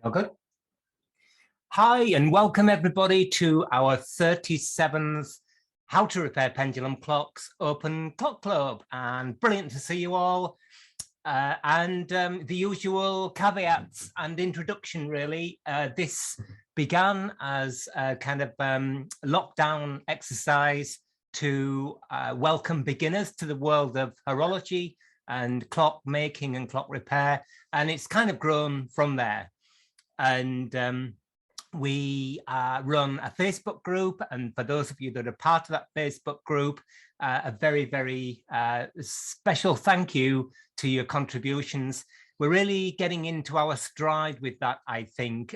All good. Hi, and welcome everybody to our 37th How to Repair Pendulum Clocks Open Clock Club. And brilliant to see you all. The usual caveats and introduction, really. This began as a kind of lockdown exercise to welcome beginners to the world of horology and clock making and clock repair. And it's kind of grown from there. And we run a Facebook group, and for those of you that are part of that Facebook group, a very, very special thank you to your contributions. We're really getting into our stride with that, I think.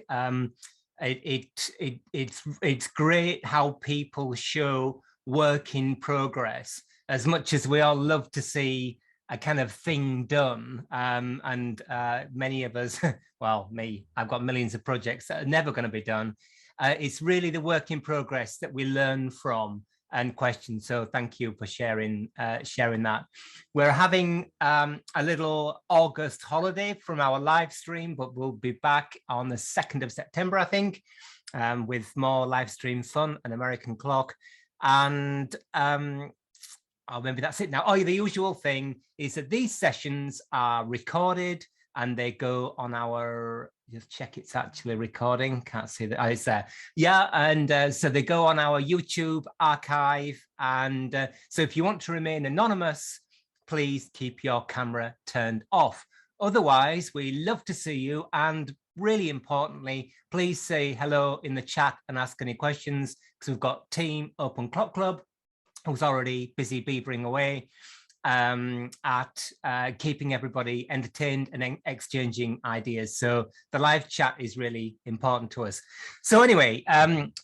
It's great how people show work in progress, as much as we all love to see a kind of thing done. Many of us, well, me, I've got millions of projects that are never going to be done. It's really the work in progress that we learn from and question. So thank you for sharing that. We're having a little August holiday from our live stream, but we'll be back on the 2nd of September, I think, with more live stream fun and American clock. And oh, maybe that's it now. Oh, the usual thing is that these sessions are recorded and they go on our, just check it's actually recording. Can't see that. Oh, it's there. Yeah. And so they go on our YouTube archive. And so if you want to remain anonymous, please keep your camera turned off. Otherwise, we love to see you. And really importantly, please say hello in the chat and ask any questions, because we've got Team Open Clock Club who's already busy beavering away at keeping everybody entertained and exchanging ideas. So the live chat is really important to us. So anyway,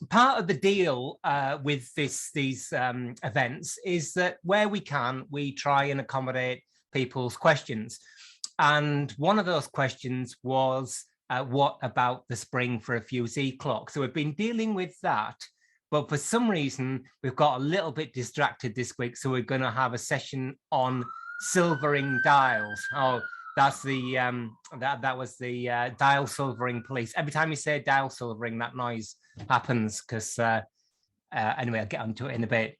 part of the deal with these events is that where we can, we try and accommodate people's questions. And one of those questions was, what about the spring for a Fuse clock? So we've been dealing with that. But for some reason, we've got a little bit distracted this week. So we're going to have a session on silvering dials. Oh, that's the, that was the dial silvering police. Every time you say dial silvering, that noise happens because, anyway, I'll get onto it in a bit.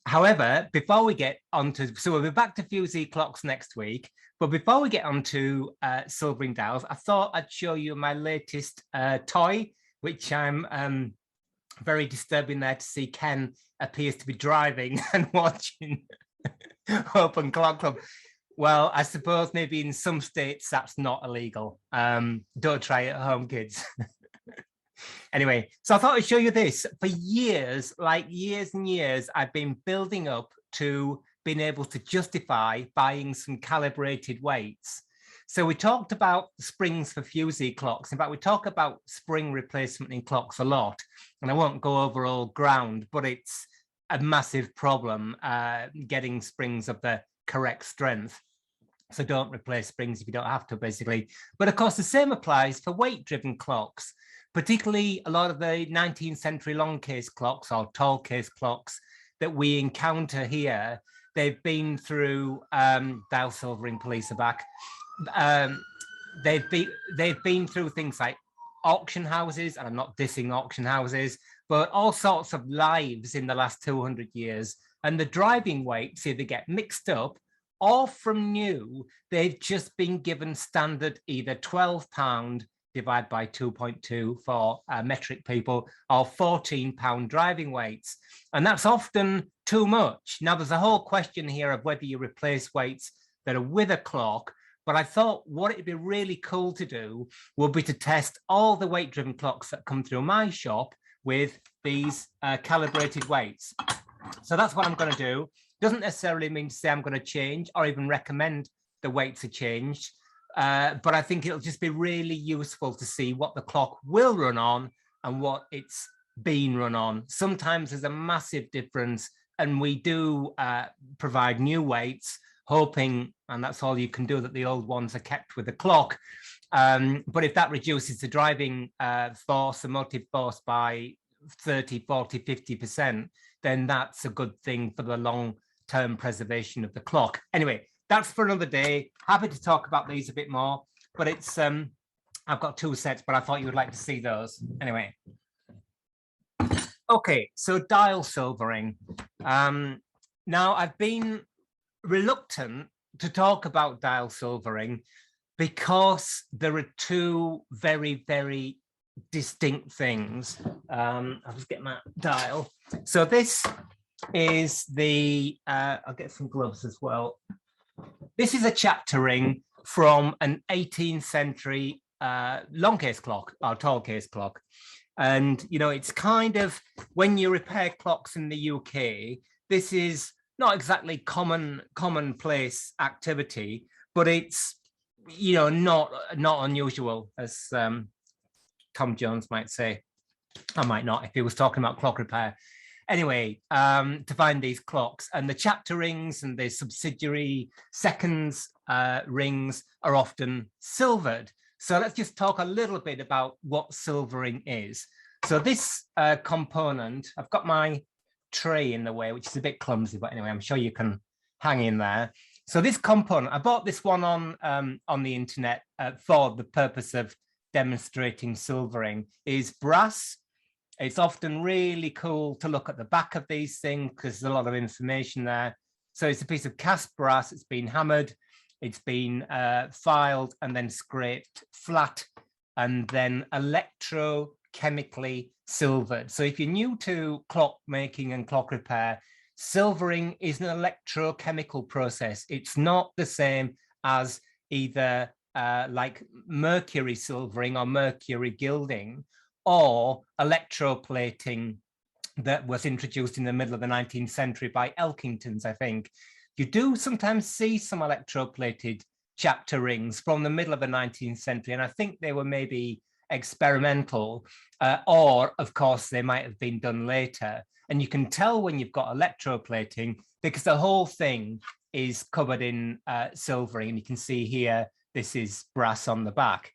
However, before we get onto, so we'll be back to Fuse clocks next week. But before we get onto silvering dials, I thought I'd show you my latest toy, which I'm very disturbing there to see Ken appears to be driving and watching Open Clock Club. Well, I suppose maybe in some states that's not illegal. Don't try it at home, kids. Anyway, so I thought I'd show you this. For years, like years and years, I've been building up to being able to justify buying some calibrated weights. So we talked about springs for Fuse clocks. In fact, we talk about spring replacement in clocks a lot, and I won't go over all ground, but it's a massive problem getting springs of the correct strength. So don't replace springs if you don't have to, basically. But of course, the same applies for weight-driven clocks, particularly a lot of the 19th century long case clocks or tall case clocks that we encounter here. They've been through dial silvering police are back. They've been through things like auction houses, and I'm not dissing auction houses, but all sorts of lives in the last 200 years. And the driving weights either get mixed up, or from new, they've just been given standard either 12 pound divided by 2.2 for metric people, or 14 pound driving weights. And that's often too much. Now, there's a whole question here of whether you replace weights that are with a clock. But I thought what it'd be really cool to do would be to test all the weight-driven clocks that come through my shop with these calibrated weights. So that's what I'm going to do. Doesn't necessarily mean to say I'm going to change or even recommend the weights are changed. But I think it'll just be really useful to see what the clock will run on and what it's been run on. Sometimes there's a massive difference, and we do provide new weights, hoping, and that's all you can do, that the old ones are kept with the clock. But if that reduces the driving force, the motive force by 30, 40, 50%, then that's a good thing for the long-term preservation of the clock. Anyway, that's for another day. Happy to talk about these a bit more, but it's I've got 2 sets, but I thought you would like to see those. Anyway. Okay, so dial silvering. Now, I've been reluctant to talk about dial silvering because there are 2 very, very distinct things. I'll just get my dial. So this is the, I'll get some gloves as well. This is a chapter ring from an 18th century long case clock, or tall case clock. And, you know, it's kind of, when you repair clocks in the UK, this is not exactly commonplace activity, but it's, you know, not unusual, as Tom Jones might say. I might not if he was talking about clock repair. Anyway, to find these clocks, and the chapter rings and the subsidiary seconds rings are often silvered. So let's just talk a little bit about what silvering is. So this component, I've got my tray in the way, which is a bit clumsy, but anyway, I'm sure you can hang in there. So this component, I bought this one on the internet for the purpose of demonstrating silvering, is brass. It's often really cool to look at the back of these things because there's a lot of information there. So it's a piece of cast brass. It's been hammered. It's been filed and then scraped flat and then electrochemically silvered. So if you're new to clock making and clock repair, silvering is an electrochemical process. It's not the same as either like mercury silvering or mercury gilding or electroplating that was introduced in the middle of the 19th century by Elkingtons, I think. You do sometimes see some electroplated chapter rings from the middle of the 19th century, and I think they were maybe experimental, or of course they might have been done later. And you can tell when you've got electroplating because the whole thing is covered in silvering. And you can see here, this is brass on the back.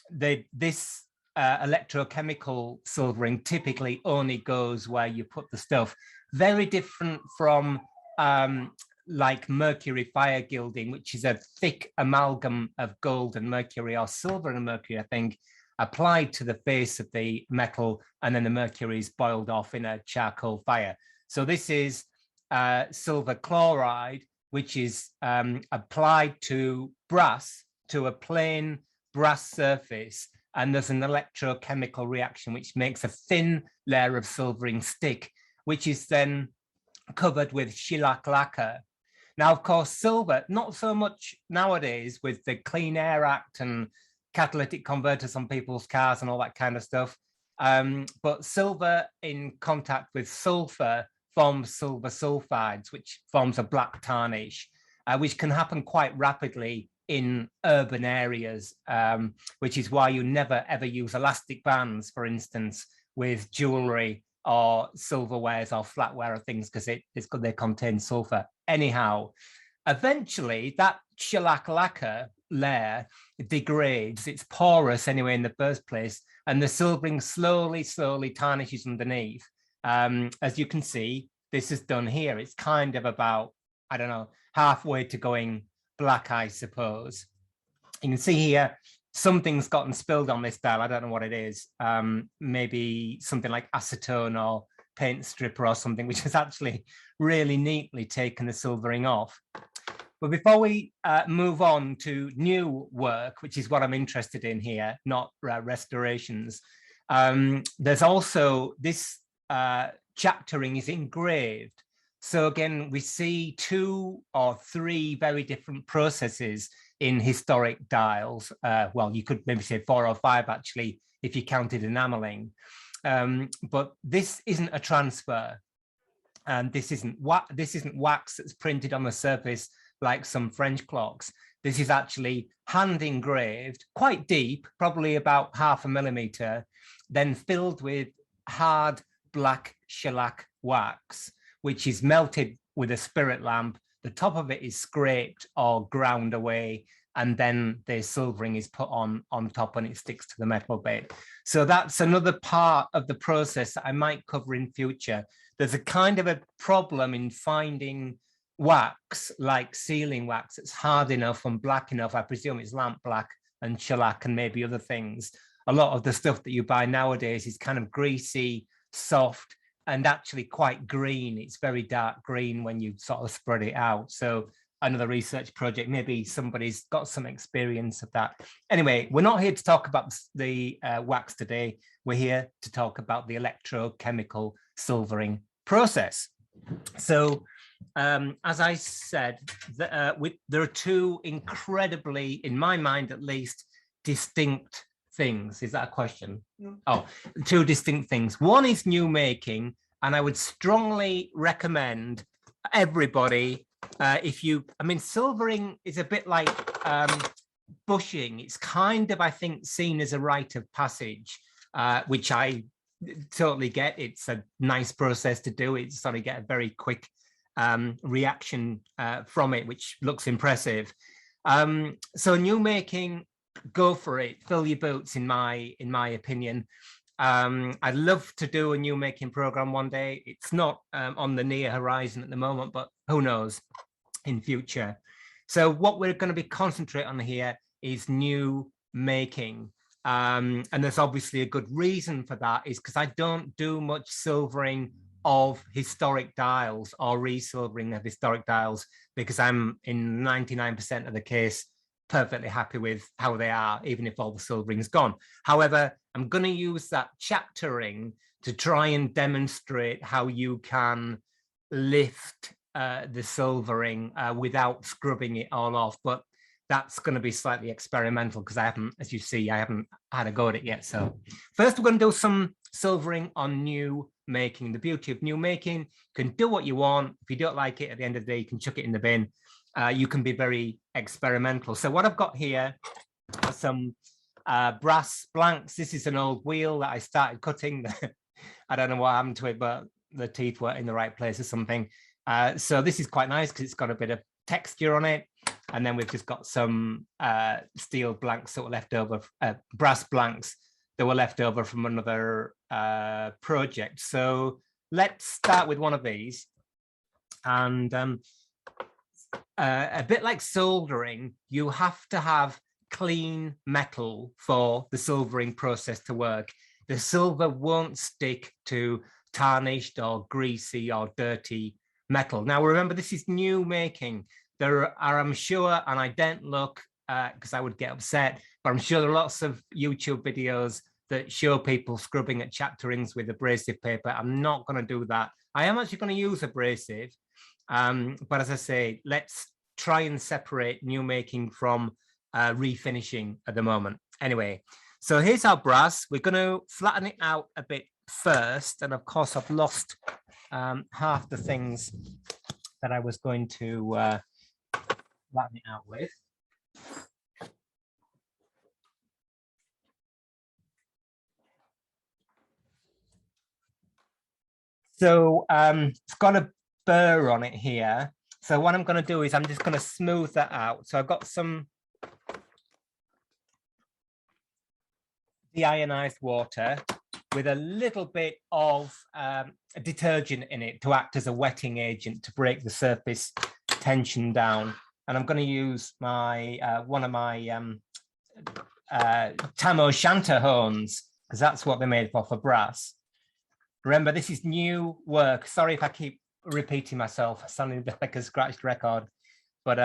This electrochemical silvering typically only goes where you put the stuff. Very different from like mercury fire gilding, which is a thick amalgam of gold and mercury, or silver and mercury, I think, applied to the face of the metal, and then the mercury is boiled off in a charcoal fire. So this is silver chloride, which is applied to brass, to a plain brass surface, and there's an electrochemical reaction which makes a thin layer of silvering stick, which is then covered with shellac lacquer. Now, of course, silver, not so much nowadays with the Clean Air Act and catalytic converters on people's cars and all that kind of stuff, but silver in contact with sulfur forms silver sulfides, which forms a black tarnish, which can happen quite rapidly in urban areas, which is why you never ever use elastic bands, for instance, with jewelry or silverwares or flatware or things, because they contain sulfur. Anyhow, eventually that shellac lacquer layer degrades. It's porous anyway in the first place, and the silvering slowly tarnishes underneath. As you can see, this is done here. It's kind of about, I don't know, halfway to going black, I suppose. You can see here, something's gotten spilled on this dial. I don't know what it is. Maybe something like acetone or paint stripper or something, which has actually really neatly taken the silvering off. But before we move on to new work, which is what I'm interested in here, not restorations, there's also this chapter ring is engraved. So again, we see 2 or 3 very different processes in historic dials. Well, you could maybe say 4 or 5 actually, if you counted enameling. But this isn't a transfer, and this isn't wax that's printed on the surface like some French clocks. This is actually hand engraved, quite deep, probably about 0.5 millimeter, then filled with hard black shellac wax, which is melted with a spirit lamp. The top of it is scraped or ground away, and then the silvering is put on top and it sticks to the metal bit. So that's another part of the process that I might cover in future. There's a kind of a problem in finding wax, like sealing wax, that's hard enough and black enough. I presume it's lamp black and shellac and maybe other things. A lot of the stuff that you buy nowadays is kind of greasy, soft, and actually quite green. It's very dark green when you sort of spread it out. So another research project, maybe somebody's got some experience of that. Anyway, we're not here to talk about the wax today. We're here to talk about the electrochemical silvering process. So as I said, there are two incredibly, in my mind at least, distinct things. Is that a question? No. Oh, two distinct things. One is new making, and I would strongly recommend everybody, silvering is a bit like bushing. It's kind of, I think, seen as a rite of passage, which I totally get. It's a nice process to do. It's sort of get a very quick reaction from it, which looks impressive. So new making, go for it, fill your boots, in my opinion. I'd love to do a new making program one day. It's not on the near horizon at the moment, but who knows in future. So what we're going to be concentrating on here is new making. And there's obviously a good reason for that, is because I don't do much silvering of historic dials or resilvering of historic dials, because I'm in 99% of the case perfectly happy with how they are, even if all the silvering's gone. However, I'm going to use that chaptering to try and demonstrate how you can lift the silvering without scrubbing it all off. But that's going to be slightly experimental, because I haven't, as you see, I haven't had a go at it yet. So first, we're going to do some silvering on new making. The beauty of new making, you can do what you want. If you don't like it, at the end of the day, you can chuck it in the bin. You can be very experimental. So what I've got here are some brass blanks. This is an old wheel that I started cutting. I don't know what happened to it, but the teeth were in the right place or something. So this is quite nice because it's got a bit of texture on it. And then we've just got some steel blanks that were left over, brass blanks that were left over from another project. So let's start with one of these. And a bit like soldering, you have to have clean metal for the silvering process to work. The silver won't stick to tarnished or greasy or dirty metal. Now, remember, this is new making. There are, I'm sure, and I don't look because I would get upset, but I'm sure there are lots of YouTube videos that show people scrubbing at chapterings with abrasive paper. I'm not going to do that. I am actually going to use abrasive. But as I say, let's try and separate new making from refinishing at the moment. Anyway, so here's our brass. We're going to flatten it out a bit first. And of course, I've lost half the things that I was going to flatten it out with. So it's got a burr on it here. So what I'm going to do is I'm just going to smooth that out. So I've got some deionized water with a little bit of detergent in it to act as a wetting agent to break the surface tension down. And I'm going to use my one of my tam o'shanter horns, because that's what they're made for brass. Remember, this is new work. Sorry if I keep repeating myself, sounding like a scratched record, but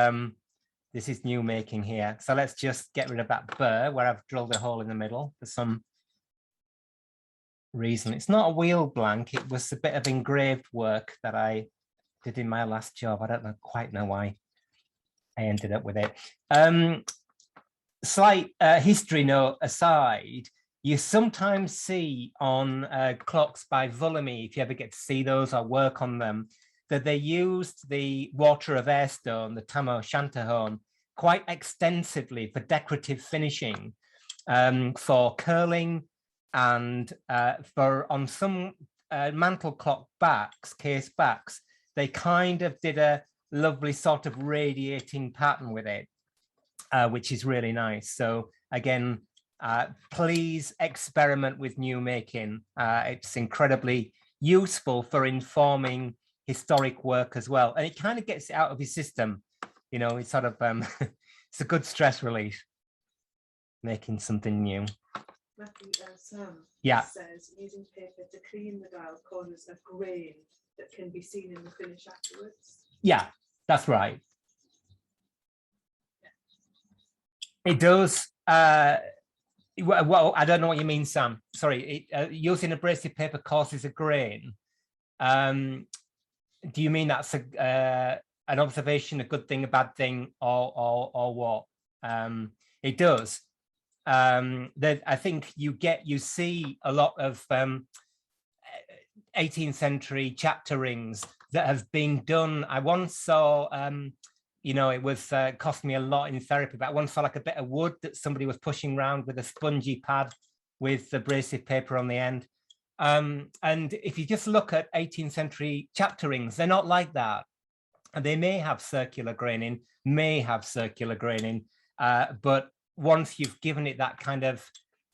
this is new making here. So let's just get rid of that burr where I've drilled a hole in the middle for some reason. It's not a wheel blank. It was a bit of engraved work that I did in my last job. I don't quite know why I ended up with it. Slight history note aside, you sometimes see on clocks by Vulamy, if you ever get to see those or work on them, that they used the water of airstone, the tam o'shanter horn, quite extensively for decorative finishing, for curling, and for on some mantle clock backs, case backs, they kind of did a lovely sort of radiating pattern with it, which is really nice. So again, please experiment with new making. It's incredibly useful for informing historic work as well. And it kind of gets it out of your system. You know, it's sort of, it's a good stress relief. making something new. Matthew, Sam Yeah. says using paper to clean the dial causes a grain that can be seen in the finish afterwards. Yeah, that's right. It does. Well, I don't know what you mean, Sam. Sorry, using abrasive paper causes a grain. Do you mean that's an observation, a good thing, a bad thing, or what? It does. I think you see a lot of 18th century chapter rings that have been done. I once saw, you know, it was cost me a lot in therapy, but I once saw like a bit of wood that somebody was pushing around with a spongy pad with abrasive paper on the end. And if you just look at 18th century chapter rings, they're not like that. And they may have circular graining, but once you've given it that kind of,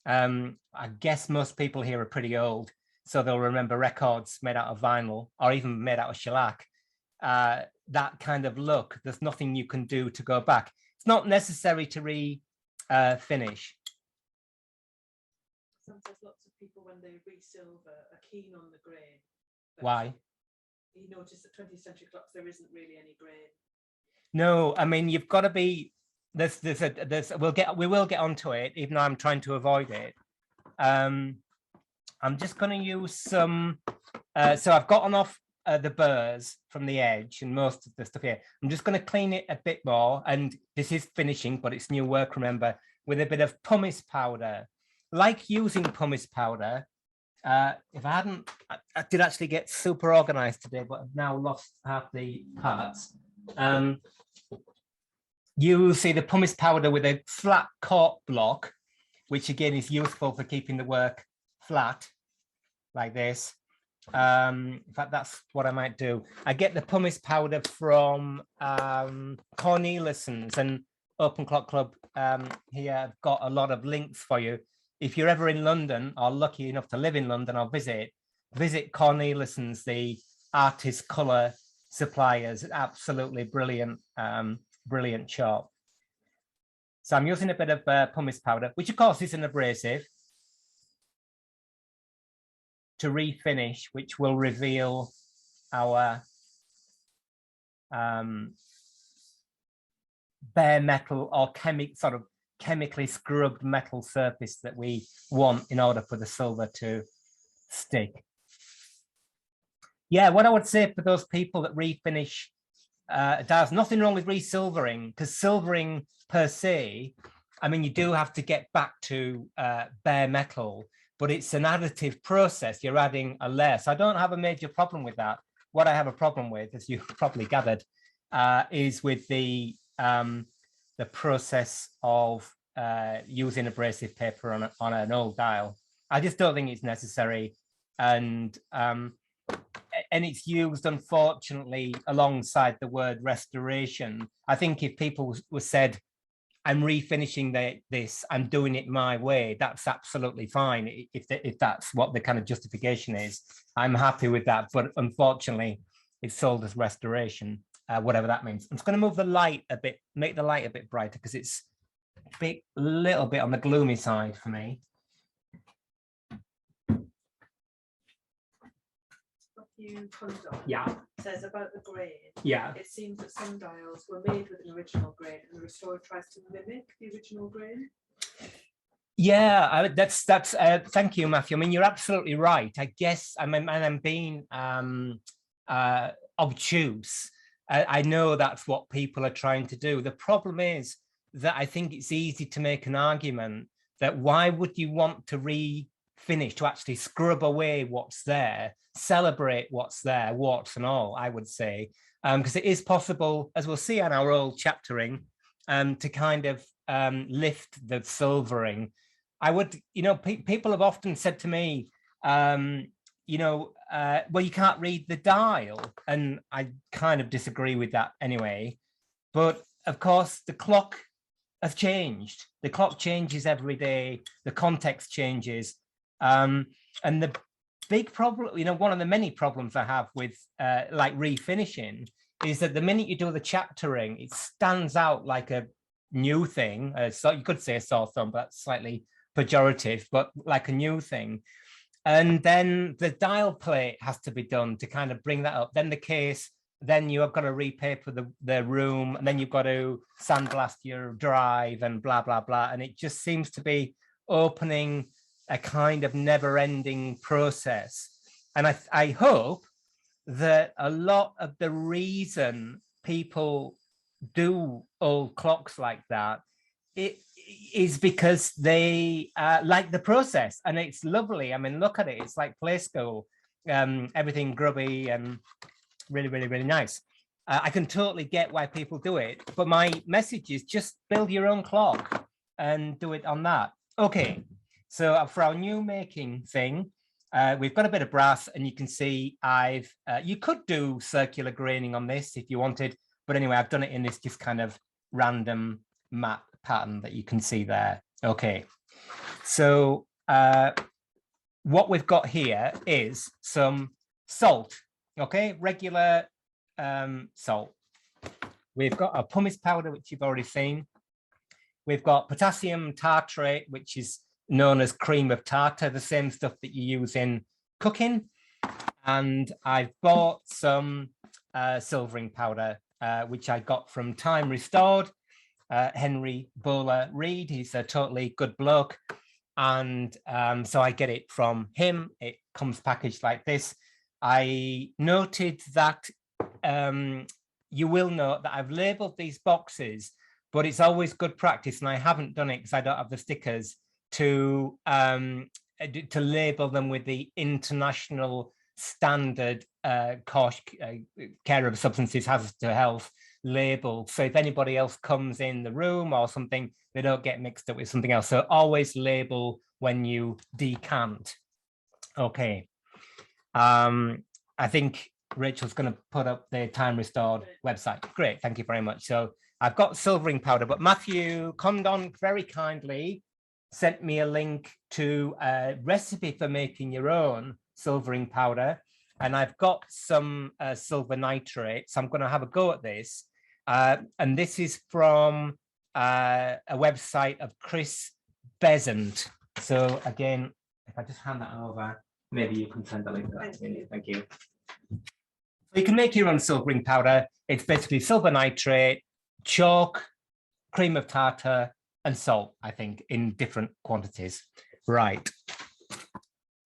I guess most people here are pretty old, so they'll remember records made out of vinyl or even made out of shellac. That kind of look, there's nothing you can do to go back. It's not necessary to finish. Sometimes lots of people, when they resilver, are keen on the grain. Why? You notice that 20th century clocks, there isn't really any grain. No, I mean, you've got to be, we will get onto it, even though I'm trying to avoid it. I'm just going to use some, so I've gotten off the burrs from the edge and most of the stuff here. I'm just going to clean it a bit more, and this is finishing, but it's new work, remember, with a bit of pumice powder. Like using pumice powder, if I hadn't, I did actually get super organized today, but I've now lost half the parts. You see the pumice powder with a flat cork block, which again is useful for keeping the work flat, like this. In fact, that's what I might do. I get the pumice powder from Cornelisson's, and Open Clock Club here. I've got a lot of links for you. If you're ever in London or lucky enough to live in London or visit Cornelisson's, the artist color suppliers. Absolutely brilliant, brilliant shop. So I'm using a bit of pumice powder, which of course is an abrasive, to refinish, which will reveal our bare metal or chemically scrubbed metal surface that we want in order for the silver to stick. Yeah, what I would say for those people that refinish dials, nothing wrong with resilvering, because silvering per se, I mean, you do have to get back to bare metal, but it's an additive process. You're adding a layer. So I don't have a major problem with that. What I have a problem with, as you probably gathered, is with the process of using abrasive paper on an old dial. I just don't think it's necessary. And it's used, unfortunately, alongside the word restoration. I think if people were said, I'm refinishing this, I'm doing it my way, that's absolutely fine. If that's what the kind of justification is, I'm happy with that. But unfortunately, it's sold as restoration, whatever that means. I'm just going to move the light a bit, make the light a bit brighter, because it's a little bit on the gloomy side for me. Yeah. Says about the grain. Yeah. It seems that some dials were made with an original grain, and the restorer tries to mimic the original grain. Yeah, that's thank you, Matthew. I mean, you're absolutely right. I guess I'm being obtuse. I know that's what people are trying to do. The problem is that I think it's easy to make an argument that why would you want to refinish, to actually scrub away what's there, celebrate what's there, warts and all, I would say, because it is possible, as we'll see on our old chaptering, to kind of lift the silvering. I would, you know, people have often said to me, you know, well, you can't read the dial, and I kind of disagree with that anyway. But of course, the clock has changed. The clock changes every day. The context changes, and the big problem, you know, one of the many problems I have with like refinishing is that the minute you do the chaptering, it stands out like a new thing. So you could say a sore thumb, but that's slightly pejorative, but like a new thing. And then the dial plate has to be done to kind of bring that up. Then the case, then you have got to repaper the room, and then you've got to sandblast your drive and blah, blah, blah. And it just seems to be opening a kind of never-ending process. And I hope that a lot of the reason people do old clocks like that, it is because they like the process, and it's lovely. I mean, look at it, it's like play school, everything grubby and really, really, really nice. I can totally get why people do it, but my message is just build your own clock and do it on that. Okay, so for our new making thing, we've got a bit of brass, and you can see you could do circular graining on this if you wanted, but anyway, I've done it in this just kind of random matte pattern that you can see there. Okay, so what we've got here is some salt, okay, regular salt. We've got a pumice powder, which you've already seen. We've got potassium tartrate, which is known as cream of tartar, the same stuff that you use in cooking. And I've bought some silvering powder, which I got from Time Restored. Henry Bowler Reed, he's a totally good bloke. And so I get it from him. It comes packaged like this. I noted that you will note that I've labeled these boxes, but it's always good practice, and I haven't done it because I don't have the stickers, to label them with the international standard care of substances hazardous to health label. So if anybody else comes in the room or something, they don't get mixed up with something else. So always label when you decant. Okay. I think Rachel's going to put up the Time Restored website. Great, thank you very much. So I've got silvering powder, but Matthew Condon very kindly sent me a link to a recipe for making your own silvering powder. And I've got some silver nitrate, so I'm going to have a go at this. And this is from a website of Chris Besant. So again, if I just hand that over, maybe you can send the link to that to me. Thank you. So you can make your own silvering powder. It's basically silver nitrate, chalk, cream of tartar, and salt, I think, in different quantities. Right.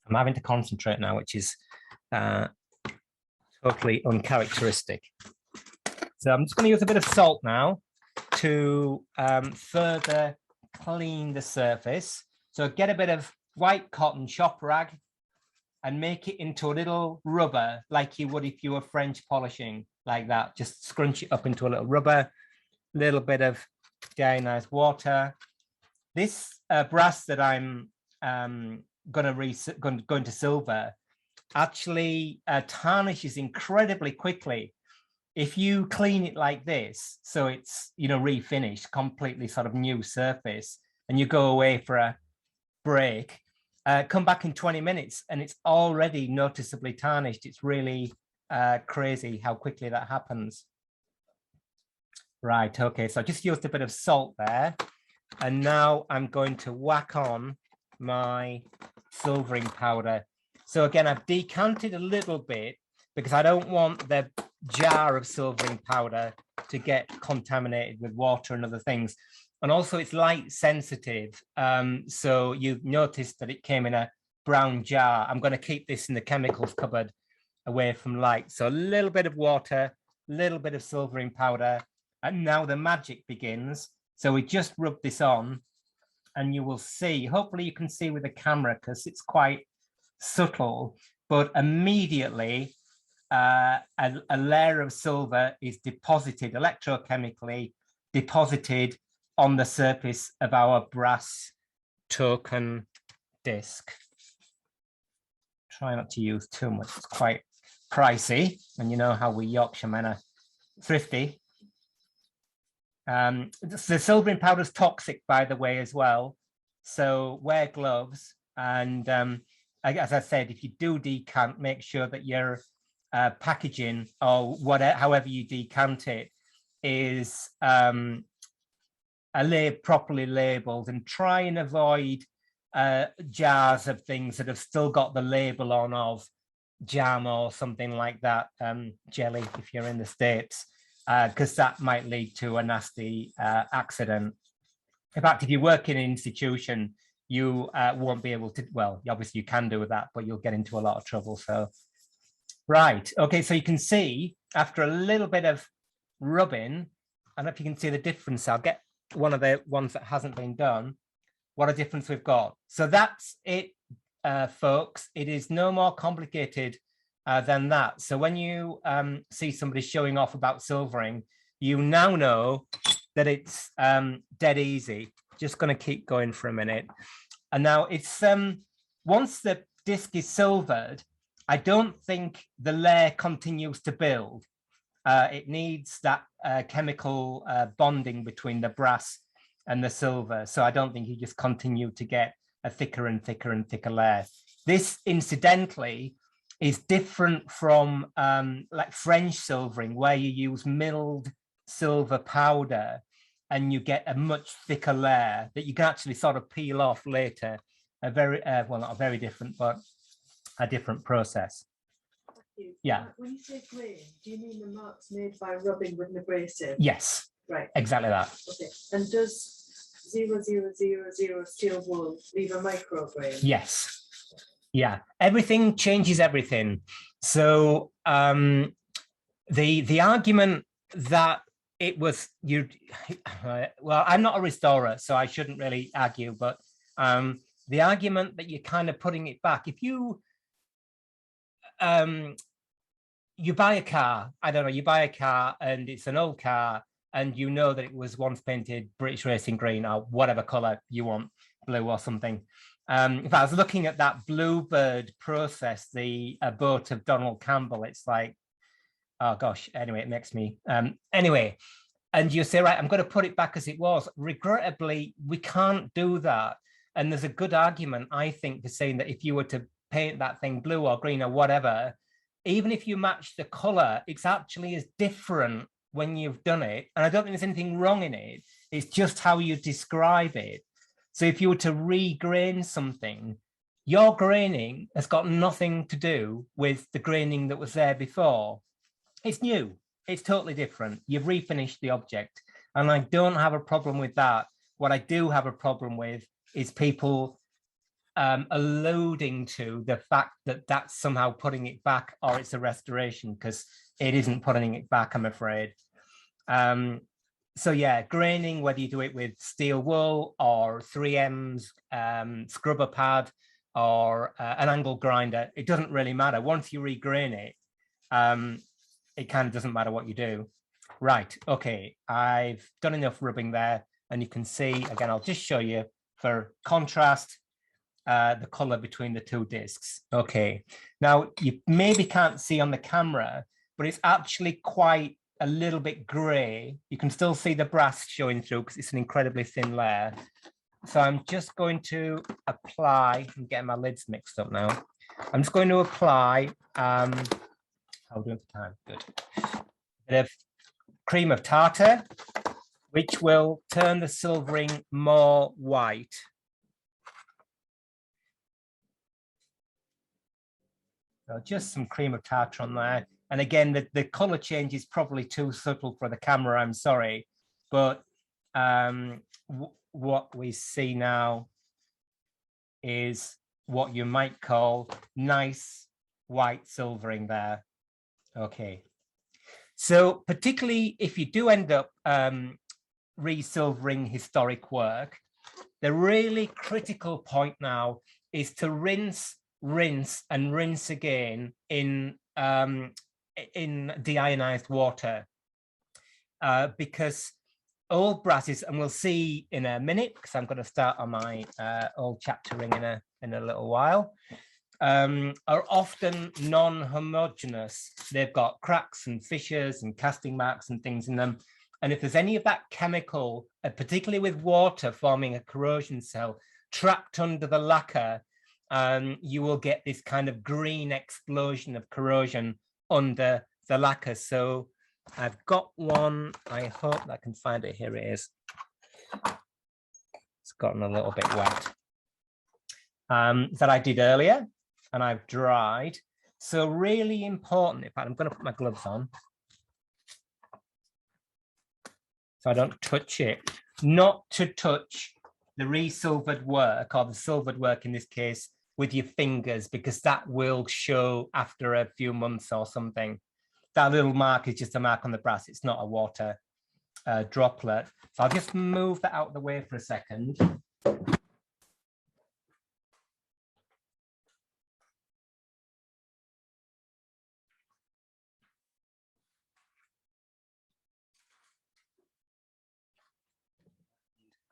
I'm having to concentrate now, which is totally uncharacteristic. So I'm just going to use a bit of salt now to further clean the surface. So get a bit of white cotton shop rag and make it into a little rubber, like you would if you were French polishing, like that. Just scrunch it up into a little rubber, little bit of deionized water. This brass that I'm going to silver actually tarnishes incredibly quickly if you clean it like this. So it's, you know, refinished, completely sort of new surface, and you go away for a break, come back in 20 minutes and it's already noticeably tarnished. It's really crazy how quickly that happens. Right, okay, so I just used a bit of salt there, and now I'm going to whack on my silvering powder. So again, I've decanted a little bit because I don't want the jar of silvering powder to get contaminated with water and other things. And also it's light sensitive. So you've noticed that it came in a brown jar. I'm going to keep this in the chemicals cupboard away from light. So a little bit of water, a little bit of silvering powder, and now the magic begins. So we just rub this on and you will see, hopefully you can see with the camera because it's quite subtle, but immediately a layer of silver is deposited, electrochemically deposited on the surface of our brass token disc. Try not to use too much, it's quite pricey, and you know how we Yorkshire men are thrifty. The silvering powder is toxic, by the way, as well. So wear gloves. And as I said, if you do decant, make sure that your packaging or whatever, however you decant it, is properly labeled, and try and avoid jars of things that have still got the label on of jam or something like that, jelly if you're in the States, because that might lead to a nasty accident. In fact, if you work in an institution, you won't be able to, well, obviously you can do that, but you'll get into a lot of trouble. So, right, okay, so you can see after a little bit of rubbing, I don't know if you can see the difference. I'll get one of the ones that hasn't been done. What a difference we've got. So that's it, folks. It is no more complicated than that. So when you see somebody showing off about silvering, you now know that it's dead easy. Just going to keep going for a minute. And now it's once the disc is silvered, I don't think the layer continues to build. It needs that chemical bonding between the brass and the silver. So I don't think you just continue to get a thicker and thicker and thicker layer. This, incidentally, is different from like French silvering, where you use milled silver powder and you get a much thicker layer that you can actually sort of peel off later. A very, well, not a very different, but a different process. Yeah. When you say grain, do you mean the marks made by rubbing with an abrasive? Yes. Right. Exactly that. Okay. And does 0000 steel wool leave a micro grain? Yes. Yeah. Everything changes everything. So the argument that it was you, well, I'm not a restorer, so I shouldn't really argue, but the argument that you're kind of putting it back, if you you buy a car, I don't know, you buy a car and it's an old car and you know that it was once painted British Racing Green or whatever color you want, blue or something. If I was looking at that Bluebird process, the boat of Donald Campbell, it's like, oh gosh, anyway, it makes me, anyway, and you say, right, I'm going to put it back as it was. Regrettably, we can't do that. And there's a good argument, I think, for saying that if you were to paint that thing blue or green or whatever, even if you match the color, it's actually as different when you've done it. And I don't think there's anything wrong in it. It's just how you describe it. So if you were to regrain something, your graining has got nothing to do with the graining that was there before. It's new. It's totally different. You've refinished the object. And I don't have a problem with that. What I do have a problem with is people alluding to the fact that that's somehow putting it back or it's a restoration, because it isn't putting it back, I'm afraid. So yeah, graining, whether you do it with steel wool or 3M's scrubber pad or an angle grinder, it doesn't really matter. Once you regrain it, it kind of doesn't matter what you do. Right, okay, I've done enough rubbing there, and you can see, again, I'll just show you for contrast, the color between the two discs. Okay, now you maybe can't see on the camera, but it's actually quite a little bit gray. You can still see the brass showing through because it's an incredibly thin layer. So I'm just going to apply, I'm getting my lids mixed up now. I'm just going to apply, how are we doing for time? Good. A bit of cream of tartar, which will turn the silvering more white. So just some cream of tartar on there. And again, the color change is probably too subtle for the camera, I'm sorry. But what we see now is what you might call nice white silvering there. Okay. So particularly if you do end up resilvering historic work, the really critical point now is to rinse, and rinse again in deionized water, because old brasses, and we'll see in a minute, because I'm going to start on my old chapter ring in a little while, are often non-homogeneous. They've got cracks and fissures and casting marks and things in them. And if there's any of that chemical, particularly with water forming a corrosion cell trapped under the lacquer, you will get this kind of green explosion of corrosion under the lacquer. So I've got one, I hope I can find it, here it is. It's gotten a little bit wet. That I did earlier, and I've dried. So really important, in fact, I'm going to put my gloves on so I don't touch it. Not to touch the resilvered work, or the silvered work in this case, with your fingers, because that will show after a few months or something. That little mark is just a mark on the brass. It's not a water droplet. So I'll just move that out of the way for a second.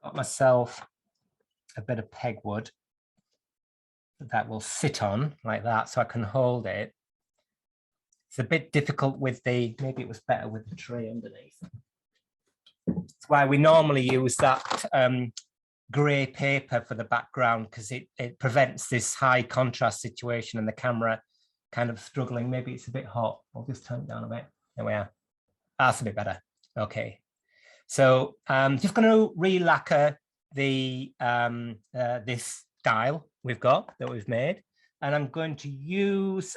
Got myself a bit of pegwood that will sit on like that, so I can hold it. It's a bit difficult with the, maybe it was better with the tray underneath. That's why we normally use that grey paper for the background, because it prevents this high contrast situation and the camera kind of struggling. Maybe it's a bit hot. I'll just turn it down a bit. There we are. That's a bit better. Okay. So I'm just going to re-lacquer the this dial we've got that we've made, and I'm going to use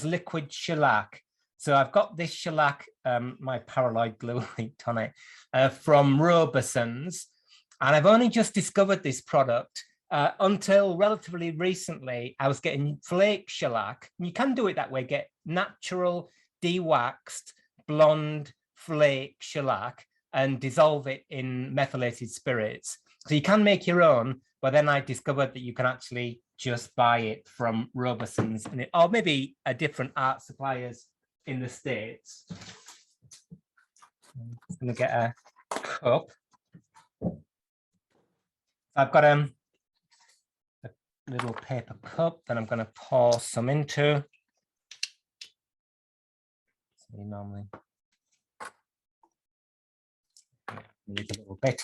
liquid shellac. So I've got this shellac, my paraloid glue leaked on it, from Robeson's, and I've only just discovered this product. Until relatively recently, I was getting flake shellac. You can do it that way, get natural de-waxed blonde flake shellac and dissolve it in methylated spirits. So you can make your own, but then I discovered that you can actually just buy it from Robeson's, and or maybe a different art suppliers in the States. I'm just going to get a cup. I've got a little paper cup that I'm going to pour some into. So normally need a little bit.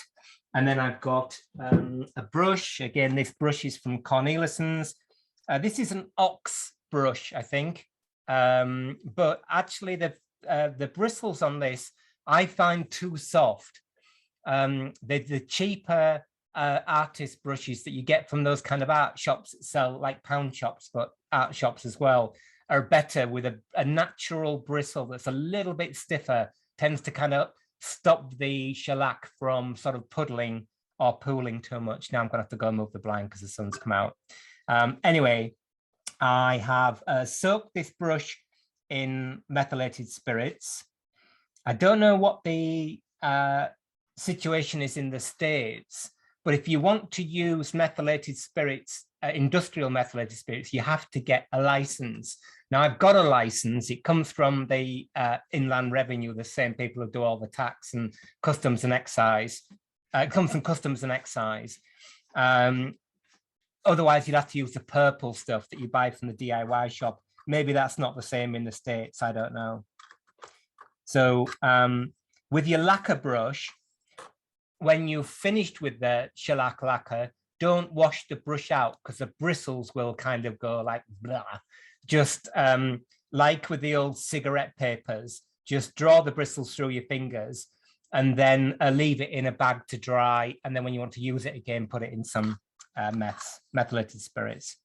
And then I've got a brush. Again, this brush is from Cornelison's. This is an ox brush, I think. But actually the bristles on this, I find too soft. The cheaper artist brushes that you get from those kind of art shops that sell, like pound shops, but art shops as well, are better with a natural bristle that's a little bit stiffer, tends to kind of stop the shellac from sort of puddling or pooling too much. Now I'm going to have to go and move the blind because the sun's come out. Anyway, I have soaked this brush in methylated spirits. I don't know what the situation is in the States, but if you want to use methylated spirits, industrial methylated spirits, you have to get a license. Now, I've got a license. It comes from the Inland Revenue, the same people who do all the tax and customs and excise. It comes from customs and excise. Otherwise, you'd have to use the purple stuff that you buy from the DIY shop. Maybe that's not the same in the States. I don't know. So with your lacquer brush, when you've finished with the shellac lacquer, don't wash the brush out because the bristles will kind of go like blah. Just like with the old cigarette papers, just draw the bristles through your fingers and then leave it in a bag to dry. And then when you want to use it again, put it in some methylated spirits.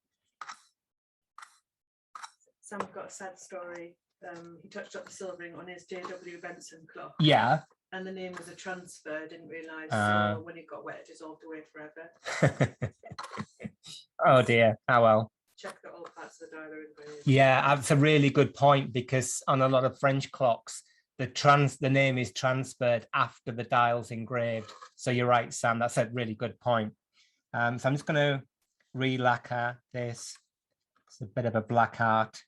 Sam's got a sad story. He touched up the silvering on his J.W. Benson clock. Yeah. And the name was a transfer, didn't realise. So when it got wet, it dissolved away forever. Oh dear, oh well. Check that all parts of the dial are engraved. Yeah, that's a really good point, because on a lot of French clocks, the name is transferred after the dial's engraved. So you're right, Sam, that's a really good point. So I'm just going to re-lacquer this. It's a bit of a black art.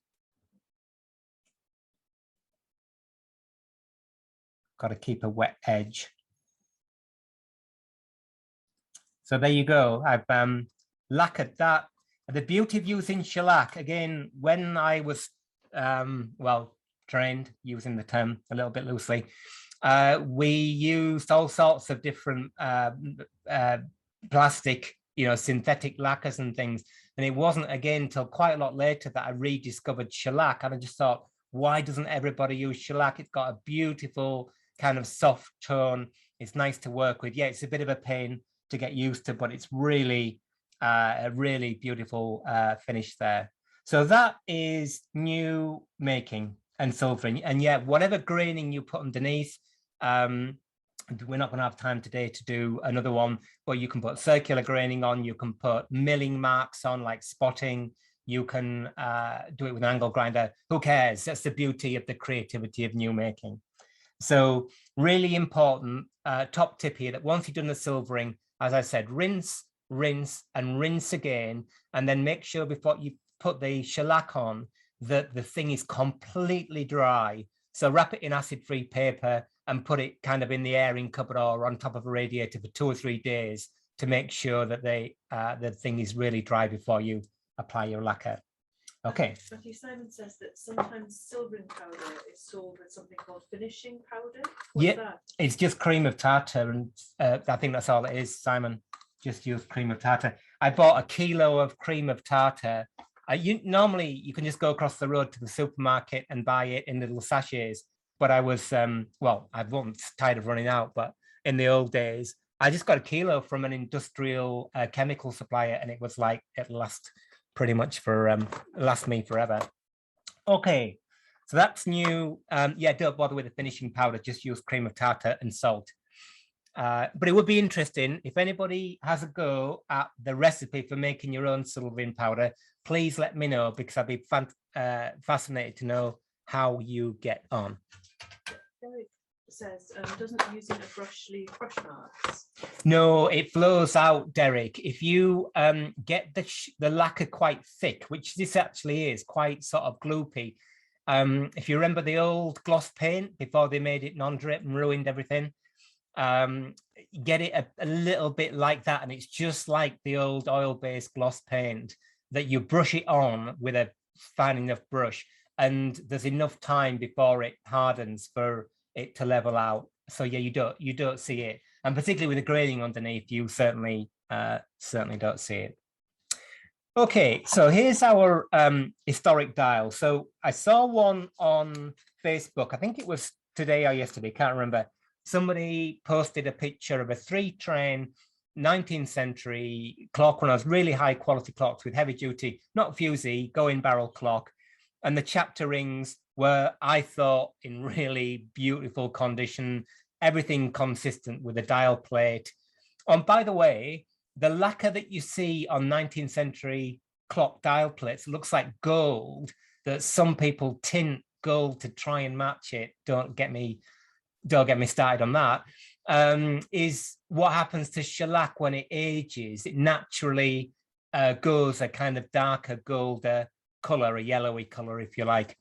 Got to keep a wet edge. So there you go. I've lacquered that. The beauty of using shellac, again, when I was, well, trained, using the term a little bit loosely, we used all sorts of different plastic, synthetic lacquers and things. And it wasn't, again, until quite a lot later that I rediscovered shellac. And I just thought, why doesn't everybody use shellac? It's got a beautiful kind of soft tone. It's nice to work with. Yeah, it's a bit of a pain to get used to, but it's really a really beautiful finish there. So that is new making and silvering. And yeah, whatever graining you put underneath, we're not going to have time today to do another one, but you can put circular graining on, you can put milling marks on, like spotting, you can do it with an angle grinder. Who cares? That's the beauty of the creativity of new making. So really important top tip here, that once you've done the silvering, as I said, rinse, rinse, and rinse again, and then make sure before you put the shellac on that the thing is completely dry. So wrap it in acid-free paper and put it kind of in the airing cupboard or on top of a radiator for 2 or 3 days to make sure that the thing is really dry before you apply your lacquer. Okay. Matthew, Simon says that sometimes silvering powder is sold with something called finishing powder. What's that? It's just cream of tartar, and I think that's all it is, Simon. Just use cream of tartar. I bought a kilo of cream of tartar. Normally you can just go across the road to the supermarket and buy it in little sachets. But I was, well, I've once tired of running out, but in the old days, I just got a kilo from an industrial chemical supplier, and it was like, it lasts pretty much for, last me forever. Okay, so that's new. Yeah, don't bother with the finishing powder, just use cream of tartar and salt. But it would be interesting if anybody has a go at the recipe for making your own silvering powder, please let me know, because I'd be fascinated to know how you get on. Derek says, doesn't using a brush leave brush marks? No, it flows out, Derek. If you get the lacquer quite thick, which this actually is, quite sort of gloopy. If you remember the old gloss paint before they made it non-drip and ruined everything, get it a little bit like that, and it's just like the old oil-based gloss paint, that you brush it on with a fine enough brush, and there's enough time before it hardens for it to level out. So yeah, you don't see it, and particularly with the graining underneath, you certainly don't see it. Okay, so here's our historic dial. So I saw one on Facebook, I think it was today or yesterday, can't remember. Somebody posted a picture of a 3-train 19th century clock, one of those really high quality clocks with heavy duty, not fusee, going barrel clock. And the chapter rings were, I thought, in really beautiful condition, everything consistent with the dial plate. And by the way, the lacquer that you see on 19th century clock dial plates looks like gold, that some people tint gold to try and match it. Don't get me started on that. Is what happens to shellac when it ages. It naturally goes a kind of darker golder color, a yellowy color, if you like.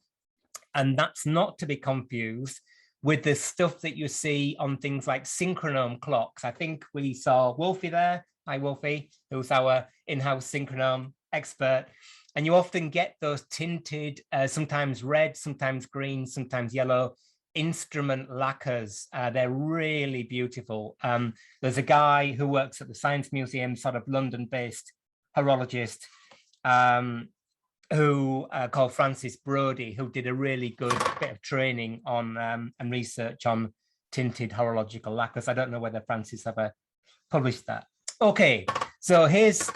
And that's not to be confused with the stuff that you see on things like synchronome clocks. I think we saw Wolfie there. Hi, Wolfie, who's our in-house synchronome expert. And you often get those tinted, sometimes red, sometimes green, sometimes yellow, instrument lacquers. They're really beautiful. There's a guy who works at the Science Museum, sort of London-based horologist, who called Francis Brodie, who did a really good bit of training on and research on tinted horological lacquers. I don't know whether Francis ever published that. Okay, so here's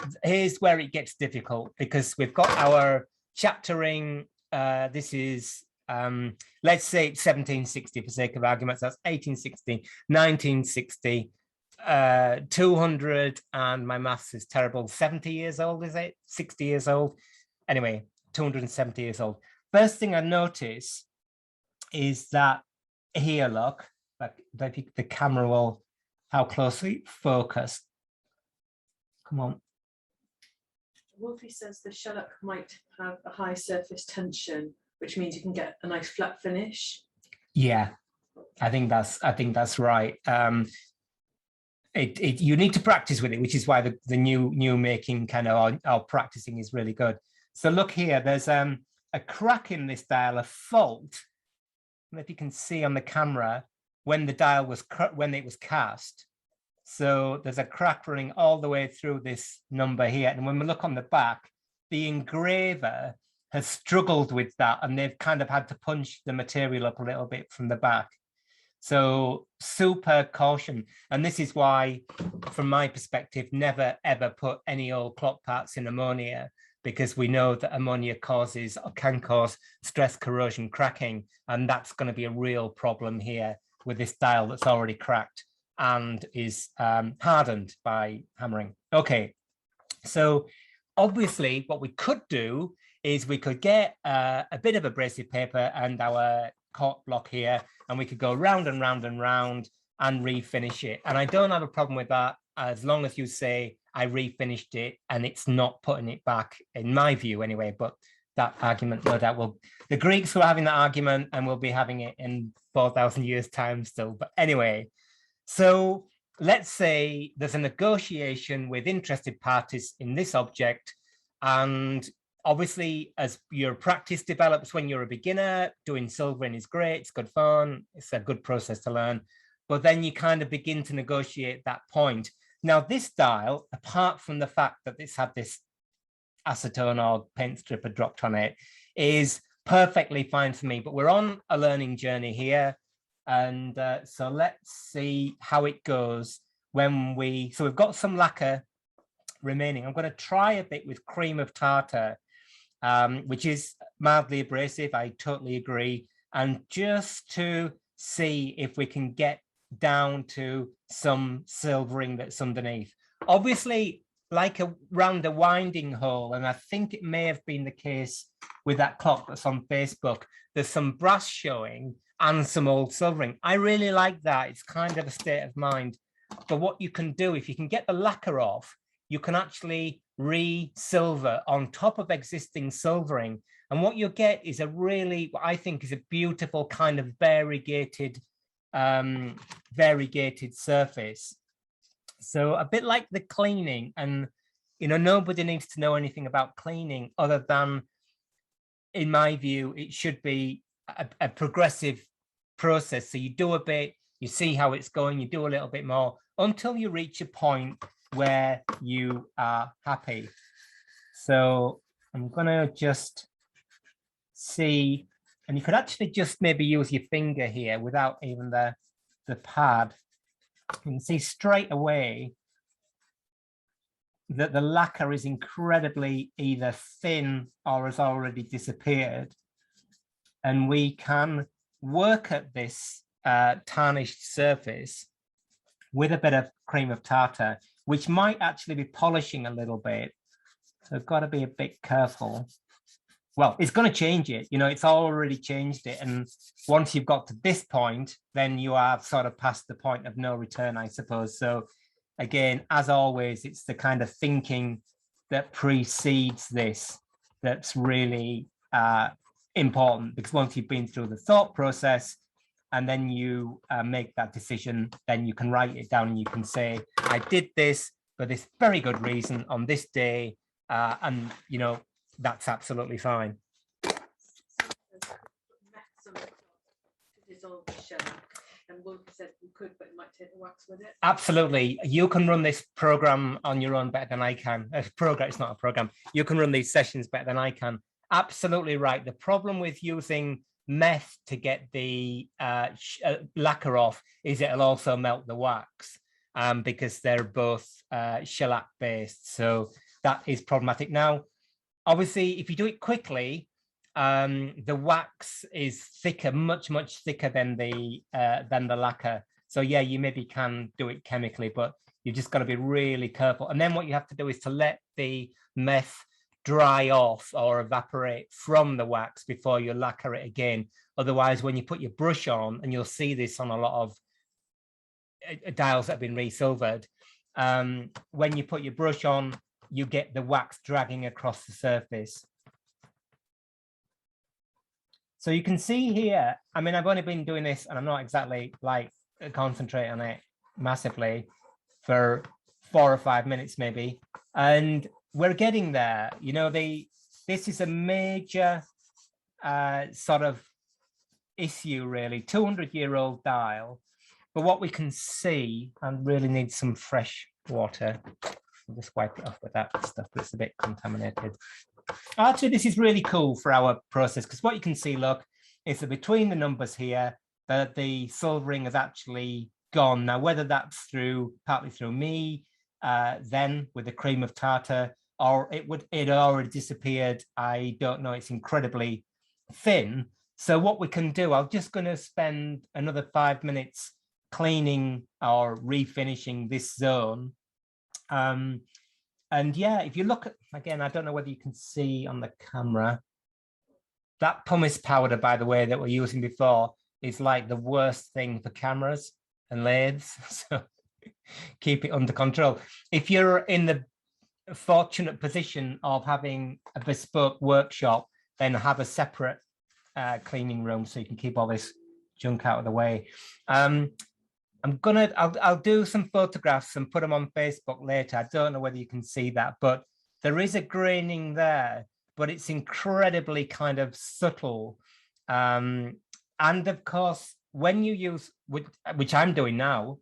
where it gets difficult, because we've got our chapter ring. This is let's say it's 1760 for sake of arguments. That's 1860, 1960, 200, and my maths is terrible. 70 years old, is it? 60 years old? Anyway, 270 years old. First thing I notice is that here, look, like the camera will, how closely focused. Come on. Wolfie says the shellac might have a high surface tension, which means you can get a nice flat finish. Yeah, I think that's right. You need to practice with it, which is why the new making kind of our practicing is really good. So look here, there's a crack in this dial, a fault. I don't know if you can see on the camera when the dial was when it was cast. So there's a crack running all the way through this number here. And when we look on the back, the engraver has struggled with that, and they've kind of had to punch the material up a little bit from the back. So super caution. And this is why, from my perspective, never ever put any old clock parts in ammonia, because we know that ammonia causes or can cause stress corrosion cracking. And that's going to be a real problem here with this dial that's already cracked and is hardened by hammering. Okay, so obviously what we could do is we could get a bit of abrasive paper and our cork block here, and we could go round and round and round and refinish it. And I don't have a problem with that, as long as you say I refinished it and it's not putting it back, in my view anyway. But that argument, no doubt, will, the Greeks were having that argument and we'll be having it in 4,000 years time still. But anyway, so let's say there's a negotiation with interested parties in this object, and obviously as your practice develops, when you're a beginner, doing silvering is great, it's good fun, it's a good process to learn, but then you kind of begin to negotiate that point. Now this dial, apart from the fact that it's had this acetone or paint stripper dropped on it, is perfectly fine for me, but we're on a learning journey here. And so let's see how it goes when so we've got some lacquer remaining. I'm going to try a bit with cream of tartar, which is mildly abrasive, I totally agree, and just to see if we can get down to some silvering that's underneath. Obviously, like around a winding hole, and I think it may have been the case with that clock that's on Facebook, there's some brass showing and some old silvering. I really like that. It's kind of a state of mind. But what you can do, if you can get the lacquer off, you can actually re-silver on top of existing silvering. And what you get is a really, what I think is a beautiful kind of variegated surface. So a bit like the cleaning, and nobody needs to know anything about cleaning other than, in my view, it should be a progressive process. So you do a bit, you see how it's going, you do a little bit more until you reach a point where you are happy. So I'm gonna just see, and you could actually just maybe use your finger here without even the pad. You can see straight away that the lacquer is incredibly either thin or has already disappeared. And we can work at this tarnished surface with a bit of cream of tartar, which might actually be polishing a little bit. So I've got to be a bit careful. Well, it's going to change it. It's already changed it. And once you've got to this point, then you are sort of past the point of no return, I suppose. So again, as always, it's the kind of thinking that precedes this that's really important, because once you've been through the thought process and then you make that decision, then you can write it down and you can say, I did this for this very good reason on this day, and that's absolutely fine. Dissolve the shellac, and Wolfie said you could, but it might take the wax with it. Absolutely, you can run this program on your own better than I can. It's not a program. You can run these sessions better than I can. Absolutely right. The problem with using meth to get the lacquer off is it'll also melt the wax, because they're both shellac based. So that is problematic. Now, obviously, if you do it quickly, the wax is thicker, much thicker than the lacquer. So yeah, you maybe can do it chemically, but you've just got to be really careful. And then what you have to do is to let the meth dry off or evaporate from the wax before you lacquer it again. Otherwise, when you put your brush on, and you'll see this on a lot of dials that have been resilvered, when you put your brush on, you get the wax dragging across the surface. So you can see here, I mean, I've only been doing this, and I'm not exactly like concentrate on it massively for 4 or 5 minutes maybe, and we're getting there. This is a major sort of issue, really. 200-year-old dial, but what we can see, and really need some fresh water. I'll just wipe it off with that stuff that's a bit contaminated. Actually, this is really cool for our process, because what you can see, look, is that between the numbers here, that the silvering has actually gone. Now, whether that's partly through me, then with the cream of tartar, or it already disappeared, I don't know. It's incredibly thin. So what we can do, I'm just going to spend another 5 minutes cleaning or refinishing this zone. And yeah, if you look at, again, I don't know whether you can see on the camera, that pumice powder, by the way, that we're using before is like the worst thing for cameras and lathes. So keep it under control. If you're in the fortunate position of having a bespoke workshop, then have a separate cleaning room so you can keep all this junk out of the way. I'll do some photographs and put them on Facebook later. I don't know whether you can see that, but there is a graining there, but it's incredibly kind of subtle. And of course, when you use, which I'm doing now,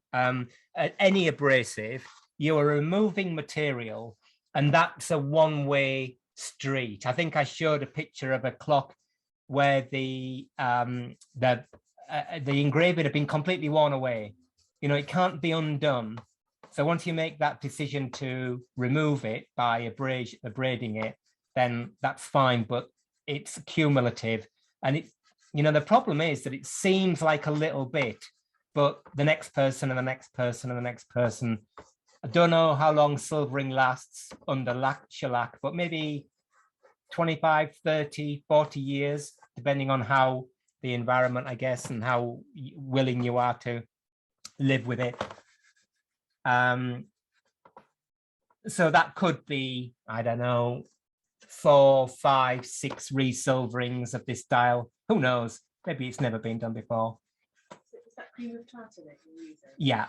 any abrasive, you are removing material, and that's a one-way street. I think I showed a picture of a clock where the engraving had been completely worn away. You know, it can't be undone. So once you make that decision to remove it by abrading it, then that's fine, but it's cumulative. And it, you know, the problem is that it seems like a little bit, but the next person and the next person and the next person, I don't know how long silvering lasts under shellac, but maybe 25, 30, 40 years, depending on how the environment, I guess, and how willing you are to live with it. So that could be, I don't know, 4, 5, 6 resilverings of this style. Who knows? Maybe it's never been done before. So is that cream of tartar that you're using? Yeah.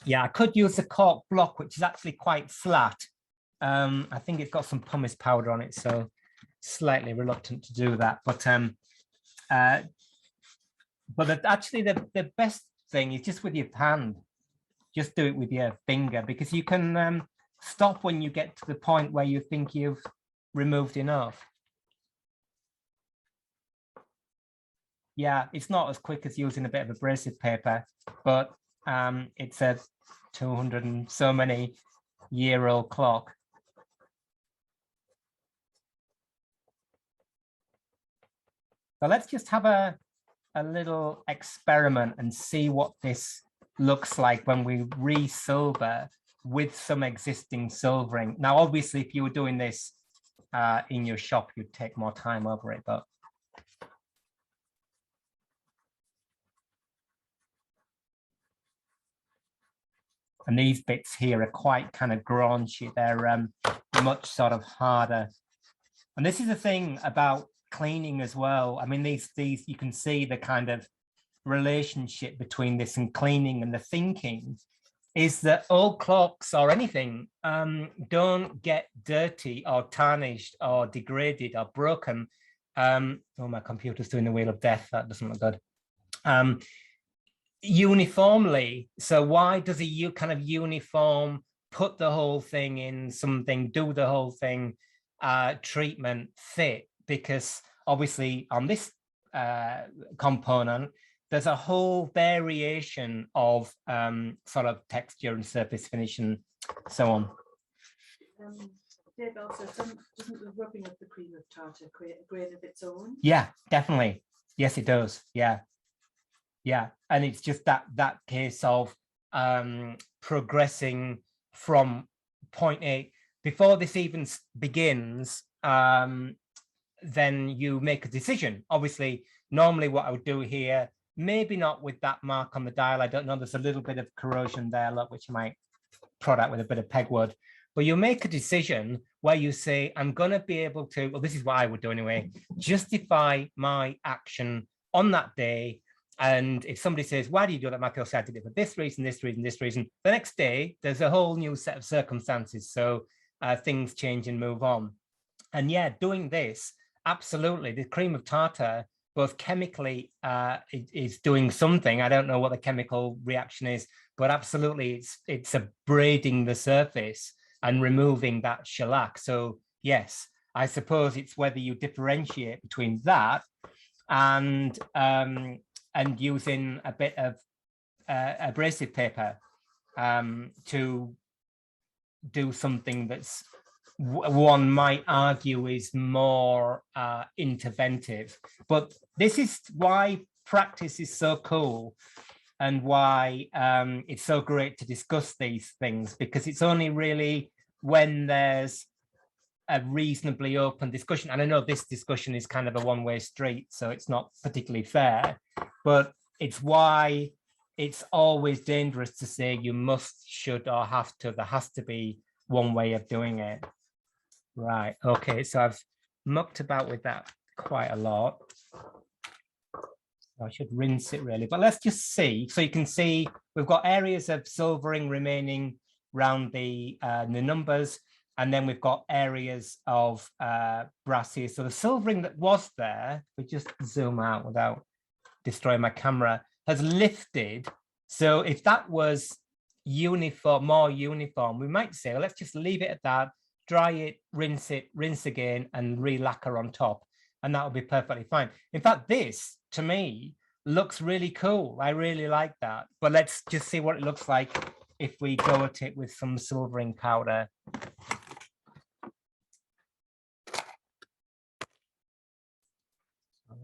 Yeah, I could use the cork block, which is actually quite flat. I think it's got some pumice powder on it, so slightly reluctant to do that. But actually, the best thing is just with your hand. Just do it with your finger, because you can stop when you get to the point where you think you've removed enough. Yeah, it's not as quick as using a bit of abrasive paper, but it's a 200 and so many year old clock. So let's just have a little experiment and see what this looks like when we re-silver with some existing silvering. Now, obviously, if you were doing this in your shop, you'd take more time over it, but and these bits here are quite kind of graunchy. They're much sort of harder. And this is the thing about cleaning as well. I mean, these you can see the kind of relationship between this and cleaning, and the thinking is that old clocks or anything don't get dirty or tarnished or degraded or broken. Oh, my computer's doing the wheel of death. That doesn't look good. Uniformly. So why does a kind of uniform put the whole thing in something, do the whole thing treatment fit? Because obviously on this component, there's a whole variation of sort of texture and surface finish and so on. Dave, also, doesn't the rubbing of the cream of tartar create a grade of its own? Yeah, definitely. Yes, it does. Yeah. Yeah, and it's just that case of progressing from point A. Before this even begins, then you make a decision. Obviously, normally what I would do here, maybe not with that mark on the dial. I don't know, there's a little bit of corrosion there, look, which you might prod out with a bit of pegwood. But you make a decision where you say, I'm going to be able to, well, this is what I would do anyway, justify my action on that day. And if somebody says, why do you do that, Michael? I did it for this reason, this reason, this reason. The next day, there's a whole new set of circumstances. So things change and move on. And yeah, doing this, absolutely, the cream of tartar, both chemically is doing something. I don't know what the chemical reaction is, but absolutely it's abrading the surface and removing that shellac. So yes, I suppose it's whether you differentiate between that and using a bit of abrasive paper to do something that's one might argue is more interventive. But this is why practice is so cool, and why it's so great to discuss these things, because it's only really when there's a reasonably open discussion. And I know this discussion is kind of a one-way street, so it's not particularly fair, but it's why it's always dangerous to say you must, should, or have to. There has to be one way of doing it. Right, okay, so I've mucked about with that quite a lot. I should rinse it really, but let's just see. So you can see we've got areas of silvering remaining around the numbers, and then we've got areas of brass here. So the silvering that was there, we just zoom out without destroying my camera, has lifted. So if that was uniform, more uniform, we might say, well, let's just leave it at that, dry it, rinse again, and re-lacquer on top, and that will be perfectly fine. In fact, this to me looks really cool. I really like that. But let's just see what it looks like if we go at it with some silvering powder. So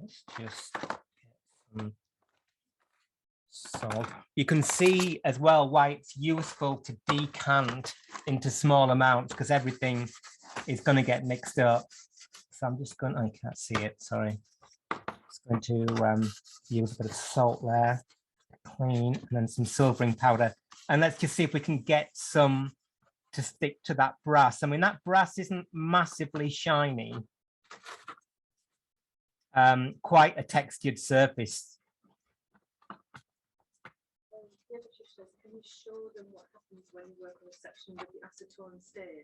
let's just get some salt. You can see as well why it's useful to decant into small amounts, because everything is going to get mixed up. So I'm just going, I can't see it, sorry. Just going to use a bit of salt there, clean, and then some silvering powder. And let's just see if we can get some to stick to that brass. I mean, that brass isn't massively shiny. Quite a textured surface. Can you show them what happens when you work on a section with the acetone stain?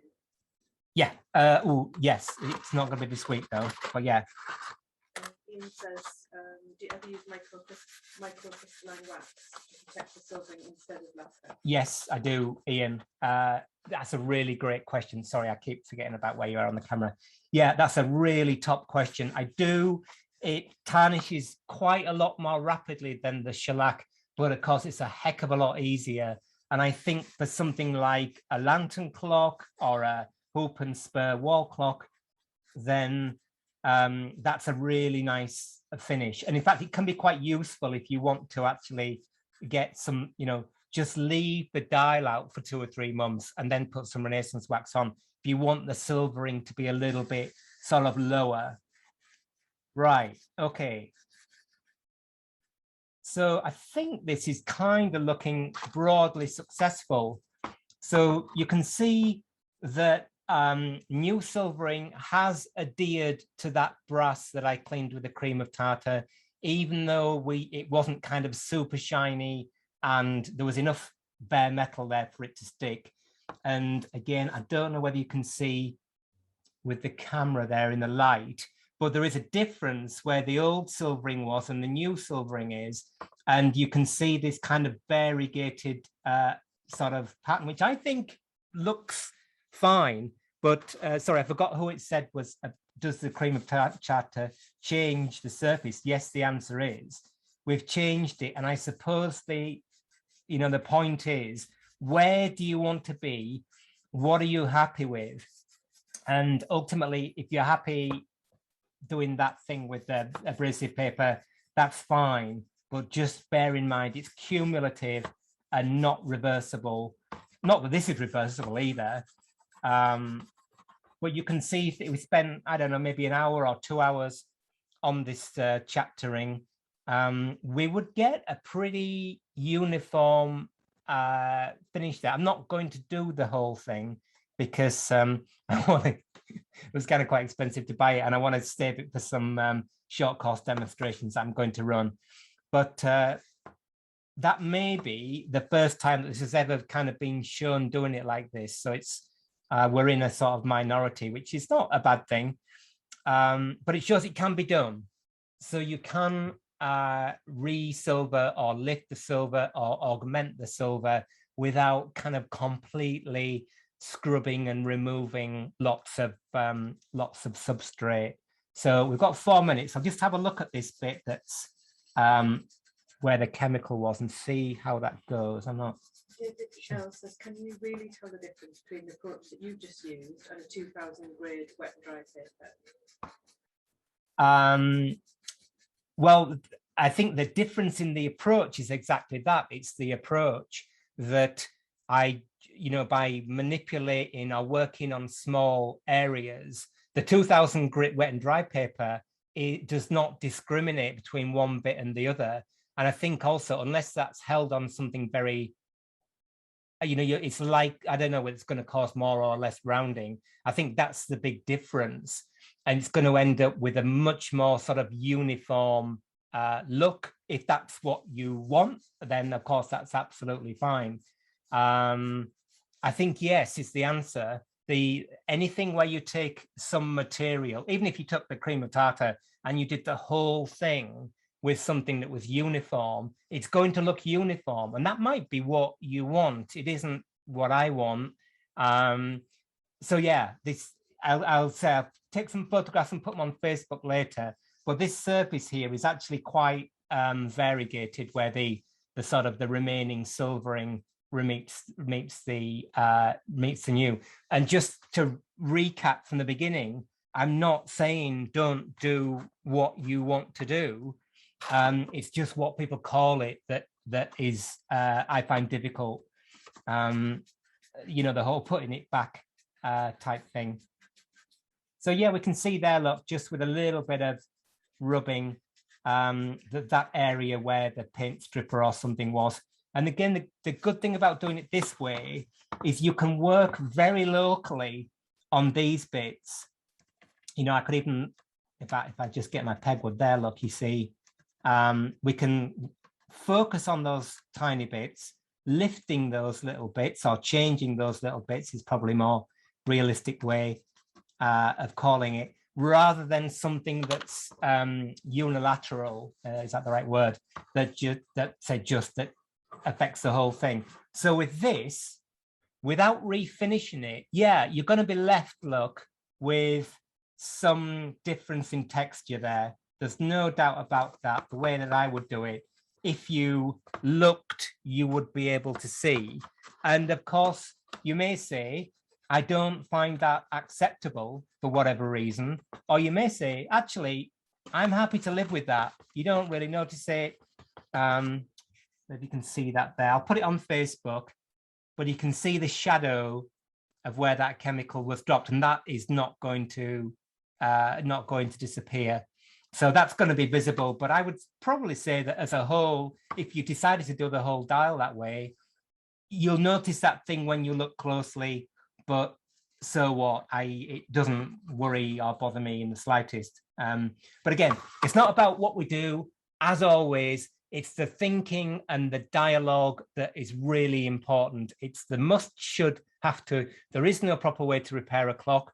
Yeah. Oh, yes. It's not going to be this week though. But yeah. Ian says, do you ever use microcrystalline wax to protect the silvering instead of lacquer? Yes, I do, Ian. That's a really great question. Sorry, I keep forgetting about where you are on the camera. Yeah, that's a really top question. I do. It tarnishes quite a lot more rapidly than the shellac, but of course it's a heck of a lot easier. And I think for something like a lantern clock or a hoop and spur wall clock, then that's a really nice finish. And in fact, it can be quite useful if you want to actually get some, you know, just leave the dial out for 2 or 3 months and then put some Renaissance wax on if you want the silvering to be a little bit sort of lower. Right, okay. So I think this is kind of looking broadly successful. So you can see that new silvering has adhered to that brass that I cleaned with the cream of tartar, even though it wasn't kind of super shiny and there was enough bare metal there for it to stick. And again, I don't know whether you can see with the camera there in the light, but there is a difference where the old silvering was and the new silvering is. And you can see this kind of variegated sort of pattern, which I think looks fine. But sorry, I forgot who it said was, does the cream of tartar change the surface? Yes, the answer is. We've changed it. And I suppose the point is, where do you want to be? What are you happy with? And ultimately, if you're happy doing that thing with the abrasive paper, that's fine. But just bear in mind, it's cumulative and not reversible. Not that this is reversible either. But you can see we spent, I don't know, maybe an hour or 2 hours on this chaptering. We would get a pretty uniform finish there. I'm not going to do the whole thing because it was kind of quite expensive to buy it, and I want to save it for some short course demonstrations I'm going to run. But that may be the first time that this has ever kind of been shown doing it like this. So it's we're in a sort of minority, which is not a bad thing, but it shows it can be done. So you can re-silver or lift the silver or augment the silver without kind of completely scrubbing and removing lots of substrate. So we've got 4 minutes. I'll just have a look at this bit that's where the chemical was and see how that goes. I'm not. Michelle says, can you really tell the difference between the approach that you just used and a 2000 grade wet and dry paper? Well, I think the difference in the approach is exactly that. It's the approach that by manipulating or working on small areas, the 2000 grit wet and dry paper, it does not discriminate between one bit and the other. And I think also, unless that's held on something very, it's like, I don't know whether it's going to cause more or less rounding. I think that's the big difference. And it's going to end up with a much more sort of uniform look. If that's what you want, then of course that's absolutely fine. I think yes is the answer. Anything where you take some material, even if you took the cream of tartar and you did the whole thing with something that was uniform, it's going to look uniform, and that might be what you want. It isn't what I want. So yeah, I'll say I'll take some photographs and put them on Facebook later. But this surface here is actually quite variegated, where the sort of the remaining silvering meets the new. And just to recap from the beginning, I'm not saying don't do what you want to do. It's just what people call it that is I find difficult. The whole putting it back type thing. So yeah, we can see there, look, just with a little bit of rubbing, that area where the paint stripper or something was. And again, the good thing about doing it this way is you can work very locally on these bits. I could even, if I just get my pegwood there, look, you see, we can focus on those tiny bits. Lifting those little bits or changing those little bits is probably more realistic way of calling it, rather than something that's unilateral. Is that the right word? That affects the whole thing. So with this, without refinishing it, yeah, you're going to be left, look, with some difference in texture there. There's no doubt about that. The way that I would do it, if you looked, you would be able to see. And of course, you may say, I don't find that acceptable for whatever reason. Or you may say, actually, I'm happy to live with that. You don't really notice it. If you can see that there, I'll put it on Facebook, but you can see the shadow of where that chemical was dropped, and that is not going to disappear. So that's going to be visible, but I would probably say that as a whole, if you decided to do the whole dial that way, you'll notice that thing when you look closely, but so what? It doesn't worry or bother me in the slightest. But again, it's not about what we do. As always, it's the thinking and the dialogue that is really important. It's the must, should, have to. There is no proper way to repair a clock.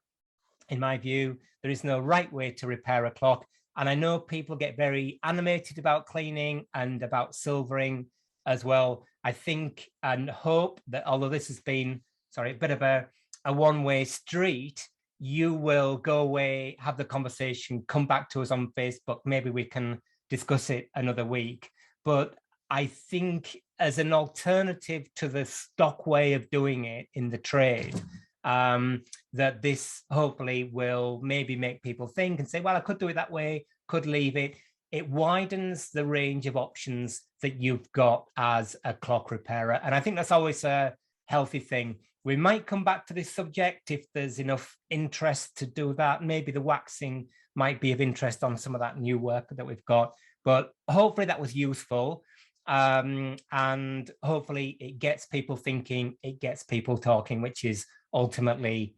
In my view, there is no right way to repair a clock. And I know people get very animated about cleaning and about silvering as well. I think and hope that although this has been, a bit of a one-way street, you will go away, have the conversation, come back to us on Facebook. Maybe we can discuss it another week. But I think as an alternative to the stock way of doing it in the trade, that this hopefully will maybe make people think and say, well, I could do it that way, could leave it. It widens the range of options that you've got as a clock repairer. And I think that's always a healthy thing. We might come back to this subject if there's enough interest to do that. Maybe the waxing might be of interest on some of that new work that we've got. But hopefully that was useful. And hopefully it gets people thinking, it gets people talking, which is ultimately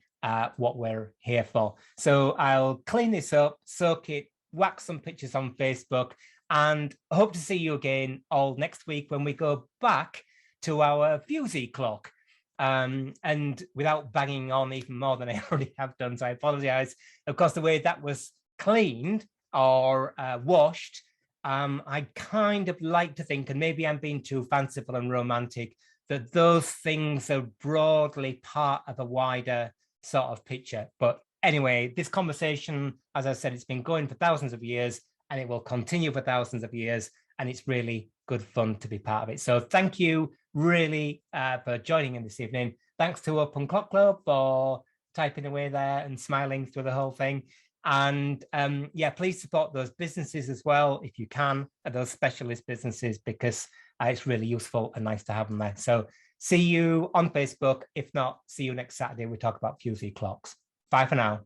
what we're here for. So I'll clean this up, soak it, wax some pictures on Facebook, and hope to see you again all next week when we go back to our fusee clock. And without banging on even more than I already have done, so I apologize. Of course, the way that was cleaned or washed, I kind of like to think, and maybe I'm being too fanciful and romantic, that those things are broadly part of a wider sort of picture. But anyway, this conversation, as I said, it's been going for thousands of years and it will continue for thousands of years. And it's really good fun to be part of it. So thank you really for joining in this evening. Thanks to Open Clock Club for typing away there and smiling through the whole thing. And yeah, please support those businesses as well, if you can, those specialist businesses, because it's really useful and nice to have them there. So see you on Facebook. If not, see you next Saturday. We talk about Fusey clocks. Bye for now.